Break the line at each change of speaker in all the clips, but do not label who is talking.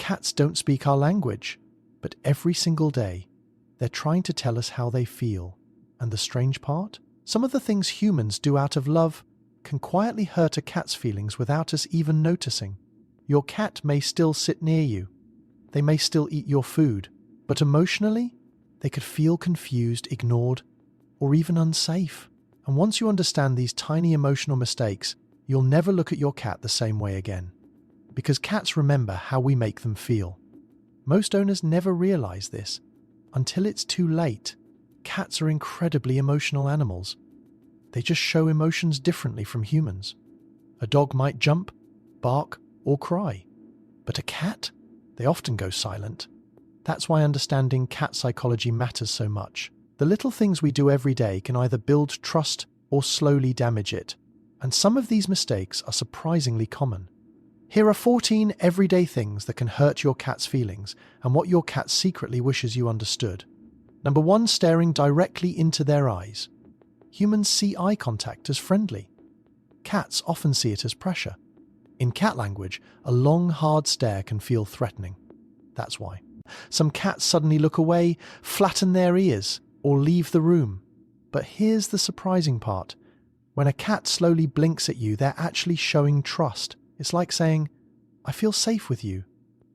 Cats don't speak our language, but every single day, they're trying to tell us how they feel. And the strange part? Some of the things humans do out of love can quietly hurt a cat's feelings without us even noticing. Your cat may still sit near you. They may still eat your food, but emotionally, they could feel confused, ignored, or even unsafe. And once you understand these tiny emotional mistakes, you'll never look at your cat the same way again. Because cats remember how we make them feel. Most owners never realize this until it's too late. Cats are incredibly emotional animals. They just show emotions differently from humans. A dog might jump, bark, or cry. But a cat? They often go silent. That's why understanding cat psychology matters so much. The little things we do every day can either build trust or slowly damage it. And some of these mistakes are surprisingly common. Here are 14 everyday things that can hurt your cat's feelings and what your cat secretly wishes you understood. Number 1, staring directly into their eyes. Humans see eye contact as friendly. Cats often see it as pressure. In cat language, a long, hard stare can feel threatening. That's why. Some cats suddenly look away, flatten their ears, or leave the room. But here's the surprising part. When a cat slowly blinks at you, they're actually showing trust. It's like saying, "I feel safe with you."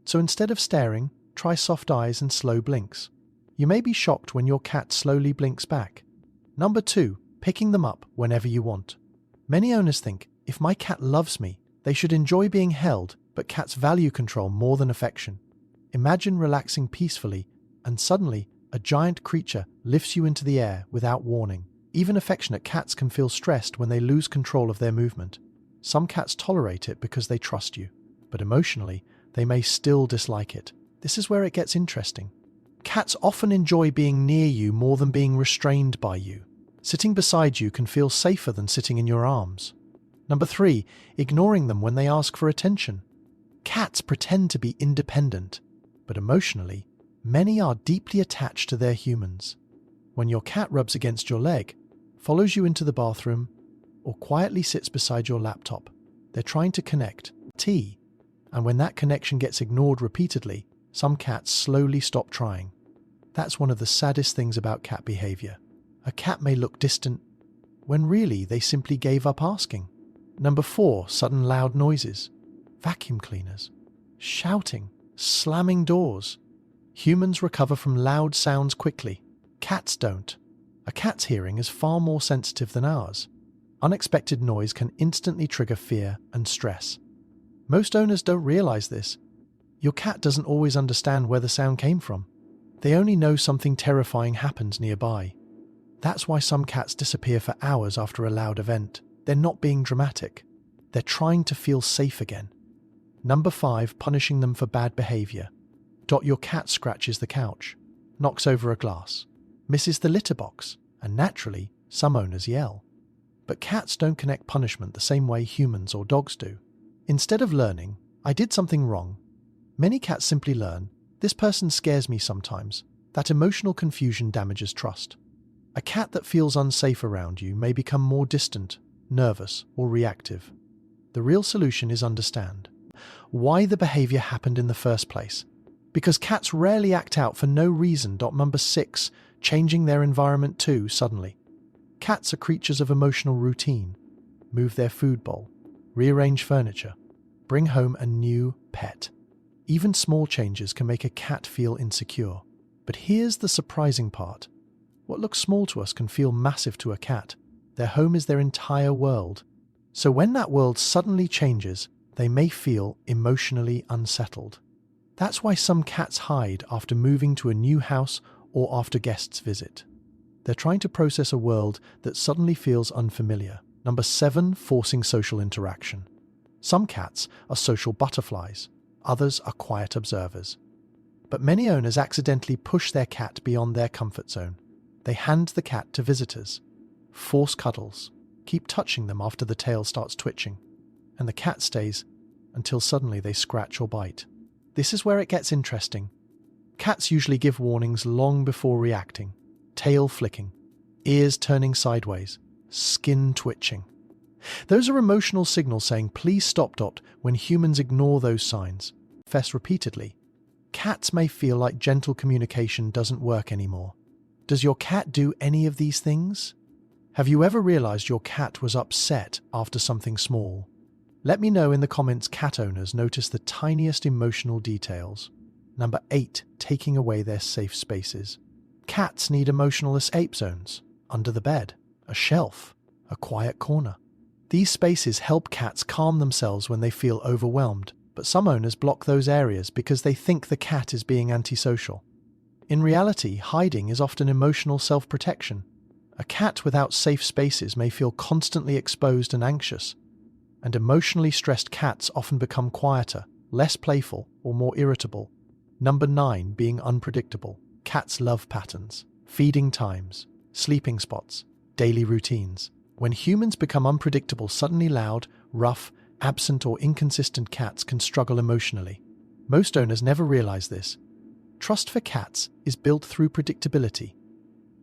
So instead of staring, try soft eyes and slow blinks. You may be shocked when your cat slowly blinks back. Number 2, picking them up whenever you want. Many owners think, if my cat loves me, they should enjoy being held, but cats value control more than affection. Imagine relaxing peacefully, and suddenly, a giant creature lifts you into the air without warning. Even affectionate cats can feel stressed when they lose control of their movement. Some cats tolerate it because they trust you, but emotionally, they may still dislike it. This is where it gets interesting. Cats often enjoy being near you more than being restrained by you. Sitting beside you can feel safer than sitting in your arms. Number 3, ignoring them when they ask for attention. Cats pretend to be independent, but emotionally, many are deeply attached to their humans. When your cat rubs against your leg, follows you into the bathroom, or quietly sits beside your laptop, they're trying to connect. And when that connection gets ignored repeatedly, some cats slowly stop trying. That's one of the saddest things about cat behavior. A cat may look distant, when really they simply gave up asking. Number 4, sudden loud noises. Vacuum cleaners, shouting, slamming doors. Humans recover from loud sounds quickly. Cats don't. A cat's hearing is far more sensitive than ours. Unexpected noise can instantly trigger fear and stress. Most owners don't realize this. Your cat doesn't always understand where the sound came from. They only know something terrifying happens nearby. That's why some cats disappear for hours after a loud event. They're not being dramatic. They're trying to feel safe again. Number 5, punishing them for bad behavior. Your cat scratches the couch, knocks over a glass, misses the litter box, and naturally, some owners yell. But cats don't connect punishment the same way humans or dogs do. Instead of learning, "I did something wrong," many cats simply learn, "This person scares me sometimes." That emotional confusion damages trust. A cat that feels unsafe around you may become more distant, nervous, or reactive. The real solution is understand why the behavior happened in the first place. Because cats rarely act out for no reason. Number 6, changing their environment too suddenly. Cats are creatures of emotional routine. Move their food bowl, rearrange furniture, bring home a new pet. Even small changes can make a cat feel insecure. But here's the surprising part. What looks small to us can feel massive to a cat. Their home is their entire world. So when that world suddenly changes, they may feel emotionally unsettled. That's why some cats hide after moving to a new house or after guests visit. They're trying to process a world that suddenly feels unfamiliar. Number 7, forcing social interaction. Some cats are social butterflies, others are quiet observers. But many owners accidentally push their cat beyond their comfort zone. They hand the cat to visitors, force cuddles, keep touching them after the tail starts twitching, and the cat stays until suddenly they scratch or bite. This is where it gets interesting. Cats usually give warnings long before reacting. Tail flicking, ears turning sideways, skin twitching. Those are emotional signals saying please stop. When humans ignore those signs, confess repeatedly. Cats may feel like gentle communication doesn't work anymore. Does your cat do any of these things? Have you ever realized your cat was upset after something small? Let me know in the comments. Cat owners notice the tiniest emotional details. Number 8, taking away their safe spaces. Cats need emotional escape zones. Under the bed, a shelf, a quiet corner. These spaces help cats calm themselves when they feel overwhelmed, but some owners block those areas because they think the cat is being antisocial. In reality, hiding is often emotional self-protection. A cat without safe spaces may feel constantly exposed and anxious, and emotionally stressed cats often become quieter, less playful, or more irritable. Number 9, being unpredictable. Cats love patterns, feeding times, sleeping spots, daily routines. When humans become unpredictable, suddenly loud, rough, absent, or inconsistent cats can struggle emotionally. Most owners never realize this. Trust for cats is built through predictability.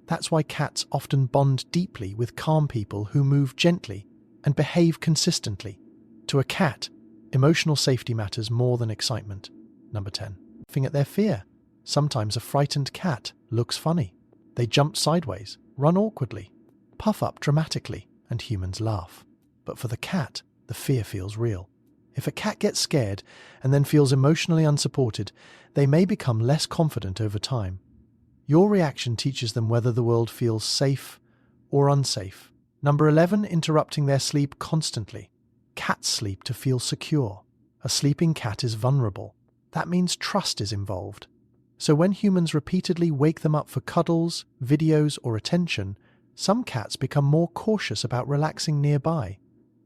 That's why cats often bond deeply with calm people who move gently and behave consistently. To a cat, emotional safety matters more than excitement. Number 10. Laughing at their fear. Sometimes a frightened cat looks funny. They jump sideways, run awkwardly, puff up dramatically, and humans laugh. But for the cat, the fear feels real. If a cat gets scared and then feels emotionally unsupported, they may become less confident over time. Your reaction teaches them whether the world feels safe or unsafe. Number 11, interrupting their sleep constantly. Cats sleep to feel secure. A sleeping cat is vulnerable. That means trust is involved. So when humans repeatedly wake them up for cuddles, videos, or attention, some cats become more cautious about relaxing nearby.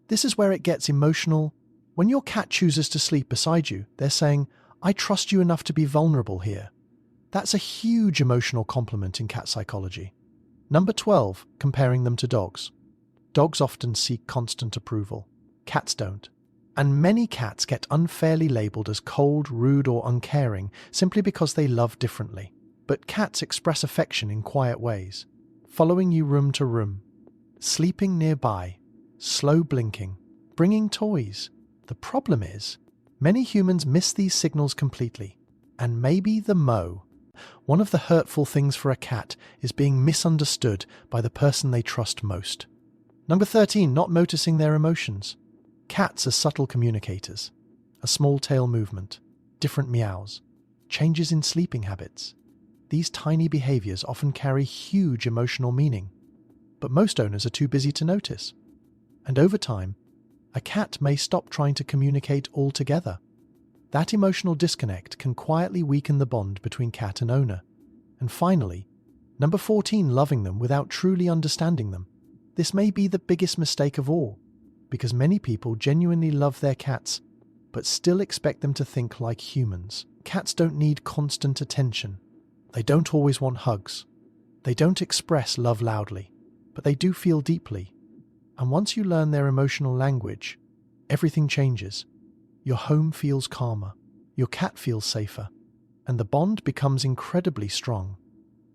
This is where it gets emotional. When your cat chooses to sleep beside you, they're saying, "I trust you enough to be vulnerable here." That's a huge emotional compliment in cat psychology. Number 12, comparing them to dogs. Dogs often seek constant approval. Cats don't. And many cats get unfairly labeled as cold, rude, or uncaring simply because they love differently. But cats express affection in quiet ways. Following you room to room, sleeping nearby, slow blinking, bringing toys. The problem is, many humans miss these signals completely. And maybe one of the hurtful things for a cat is being misunderstood by the person they trust most. Number 13, not noticing their emotions. Cats are subtle communicators. A small tail movement, different meows, changes in sleeping habits. These tiny behaviors often carry huge emotional meaning, but most owners are too busy to notice. And over time, a cat may stop trying to communicate altogether. That emotional disconnect can quietly weaken the bond between cat and owner. And finally, number 14, loving them without truly understanding them. This may be the biggest mistake of all, because many people genuinely love their cats, but still expect them to think like humans. Cats don't need constant attention. They don't always want hugs. They don't express love loudly, but they do feel deeply. And once you learn their emotional language, everything changes. Your home feels calmer, your cat feels safer, and the bond becomes incredibly strong.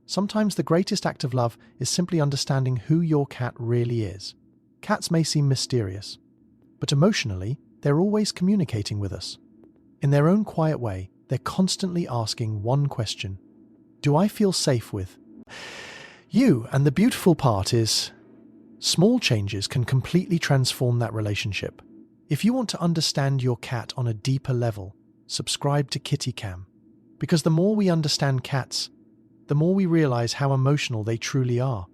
Sometimes the greatest act of love is simply understanding who your cat really is. Cats may seem mysterious, but emotionally, they're always communicating with us. In their own quiet way, they're constantly asking one question: do I feel safe with you? And the beautiful part is, small changes can completely transform that relationship. If you want to understand your cat on a deeper level, subscribe to Kitty Cam. Because the more we understand cats, the more we realize how emotional they truly are.